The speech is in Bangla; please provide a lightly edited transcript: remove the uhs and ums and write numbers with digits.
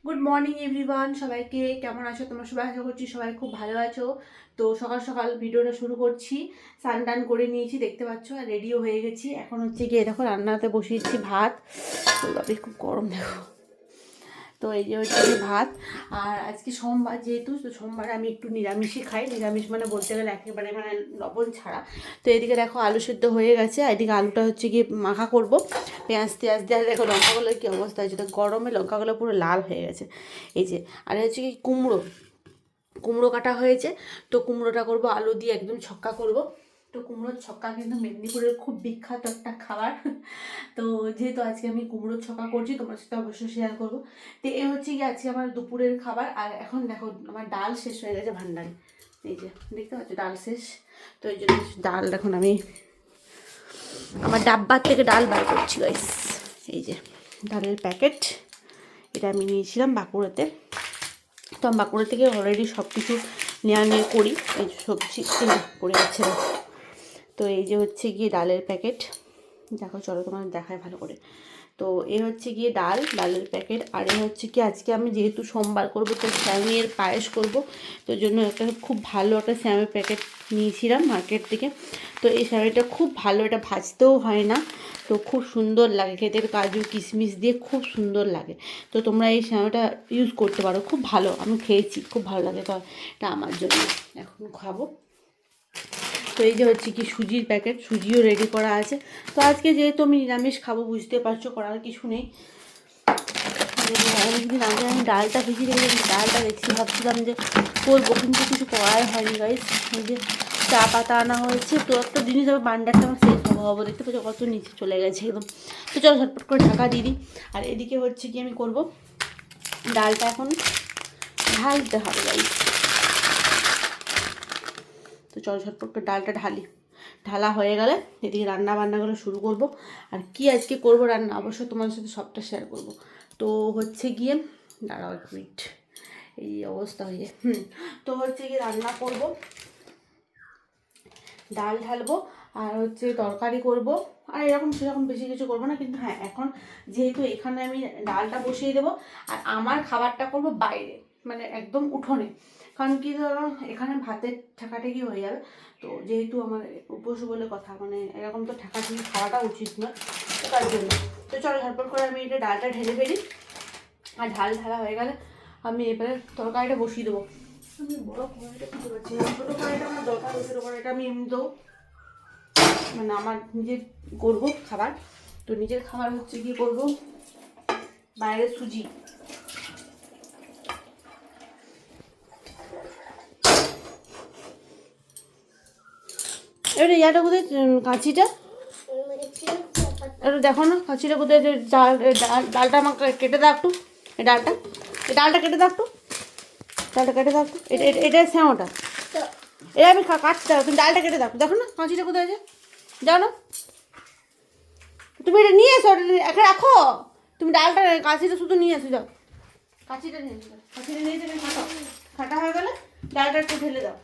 গুড মর্নিং এভরিওয়ান, সবাইকে কেমন আছো তোমরা? সবাই আশা করছি সবাই খুব ভালো আছো। তো সকাল সকাল ভিডিওটা শুরু করছি। স্নান টান করে নিয়েছি দেখতে পাচ্ছ, আর রেডিও হয়ে গেছি। এখন হচ্ছে গিয়ে দেখো রান্নাতে বসিয়েছি ভাত। তো বাবা খুব গরম দেখো। তো এই যে হচ্ছে ভাত। আর আজকে সোমবার যেহেতু, তো সোমবারে আমি একটু নিরামিষই খাই। নিরামিষ মানে বলতে গেলে একেবারে মানে লবণ ছাড়া। তো এদিকে দেখো আলু সেদ্ধ হয়ে গেছে, আর এদিকে আলুটা হচ্ছে গিয়ে মাখা করব পেঁয়াজ টেঁয়াজ দিয়ে। দেখো লঙ্কাগুলোর কী অবস্থা হয়েছে, তো গরমে লঙ্কাগুলো পুরো লাল হয়ে গেছে এই যে। আর হচ্ছে কি কুমড়ো কাটা হয়েছে। তো কুমড়োটা করব আলু দিয়ে, একদম ছক্কা করব। তো কুমড়োর ছক্কা কিন্তু মেদিনীপুরের খুব বিখ্যাত একটা খাবার। তো যেহেতু আজকে আমি কুমড়োর ছক্কা করছি, তোমার সাথে অবশ্যই শেয়ার করবো। তো এই হচ্ছে কি আজকে আমার দুপুরের খাবার। আর এখন দেখো আমার ডাল শেষ হয়ে গেছে ভান্ডারে। এই যে দেখতে পাচ্ছ ডাল শেষ। তো এই জন্য ডাল এখন আমি আমার ডাব্বার থেকে ডাল বার করছি গাইস। এই যে ডালের প্যাকেট, এটা আমি নিয়েছিলাম বাঁকুড়াতে। তো আমি বাঁকুড়া থেকে অলরেডি সব কিছু নেওয়া নিয়ে করি। এই সবজি পড়ে যাচ্ছে না। তো এই যে হচ্ছে গিয়ে ডালের প্যাকেট, দেখো চলো তোমার দেখায় ভালো করে। তো এ হচ্ছে গিয়ে ডালের প্যাকেট। আর এ হচ্ছে কি আজকে আমি যেহেতু সোমবার করবো, তো স্যামের পায়েস করব। তো জন্য একটা খুব ভালো একটা স্যামের প্যাকেট নিয়েছিলাম মার্কেট থেকে। তো এই স্যামেটা খুব ভালো, এটা ভাজতেও হয় না। তো খুব সুন্দর লাগে খেতে, কাজু কিশমিশ দিয়ে খুব সুন্দর লাগে। তো তোমরা এই স্যামেটা ইউজ করতে পারো, খুব ভালো। আমি খেয়েছি, খুব ভালো লাগে। তো এটা আমার জন্য এখন খাবো। তো এই যে হচ্ছে কি সুজির প্যাকেট, সুজিও রেডি করা আছে। তো আজকে যেহেতু আমি নিরামিষ খাবো, বুঝতে পারছো, করার কিছু নেই। অনেকদিন আগে আমি ডালটা ভিজিয়ে রেখেছিলাম, ডালটা দেখছি ভাবছিলাম যে করবো, কিন্তু কিছু করাই হয়নি গাইস। এই যে চা পাতা আনা হয়েছে। তো একটা জিনিস আমার বান্ডারটা আমার শেষ হবো, দেখতে পাচ্ছ কত নিচে চলে গেছে একদম। তো চলো ঝটপট করে ঢাকা দিয়ে দিই। আর এদিকে হচ্ছে কি আমি করবো, ডালটা এখন ঢালতে হবে গাইস। তো চলো ঝটপট করে ডালটা ঢালা হয়ে গেলে এদিকে বান্নাগুলো শুরু করব। আর কি আজকে করব রান্না, অবশ্যই তোমাদের সাথে সবটা শেয়ার করব। তো হচ্ছে গিয়ে দাঁড়াও এক মিনিট, এই অবস্থা হয়ে যায়। তো হচ্ছে গিয়ে রান্না করব, ডাল ঢালবো, আর হচ্ছে তরকারি করব। আর এরকম সেরকম বেশি কিছু করবো না, কিন্তু হ্যাঁ এখন যেহেতু এখানে আমি ডালটা বসিয়ে দেবো, আর আমার খাবারটা করব বাইরে, মানে একদম উঠোনে। কারণ কি ধরো এখানে ভাতের ঠেকাঠেকি হয়ে যাবে। তো যেহেতু আমার উপোস বলে কথা, মানে এরকম তো ঠেকাঠেকি খাওয়াটা উচিত নয়, তো তার জন্য। তো চলো ঝটপট করে আমি এটা ডালটা ঢেলে ফেলি। আর ঢালা হয়ে গেলে আমি এবারে তরকারিটা বসিয়ে দেবো। আমি বড় কড়াইটা খুঁজে পাচ্ছি না, ছোটো কড়াইটা আমার দরকার। ছোটো কড়াইটা আমি এমনিতেও মানে আমার নিজের করবো খাবার। তো নিজের খাবার হচ্ছে কি করবো, বাইরে সুজি। এবারে ইয়াটা কোথায়, কাঁচিটা একটু দেখো না, কাঁচিটা কোথায়? যে ডালটা আমাকে কেটে দাও একটু। এই ডালটা কেটে দাও একটু, ডালটা কেটে দাও একটু। এটা শ্যামাটা, এটা আমি কাটতে দাও, তুমি ডালটা কেটে দাও। দেখো না কাঁচিটা কোথায় আছে, যাও না তুমি, এটা নিয়ে এসো, একে রাখো। তুমি ডালটা কাঁচিটা শুধু নিয়ে এসো, যাও কাঁচিটা নিয়ে এসো। কাঁচিটা নিয়ে এসে কাটা হয়ে গেলে ডালটা একটু ঢেলে দাও।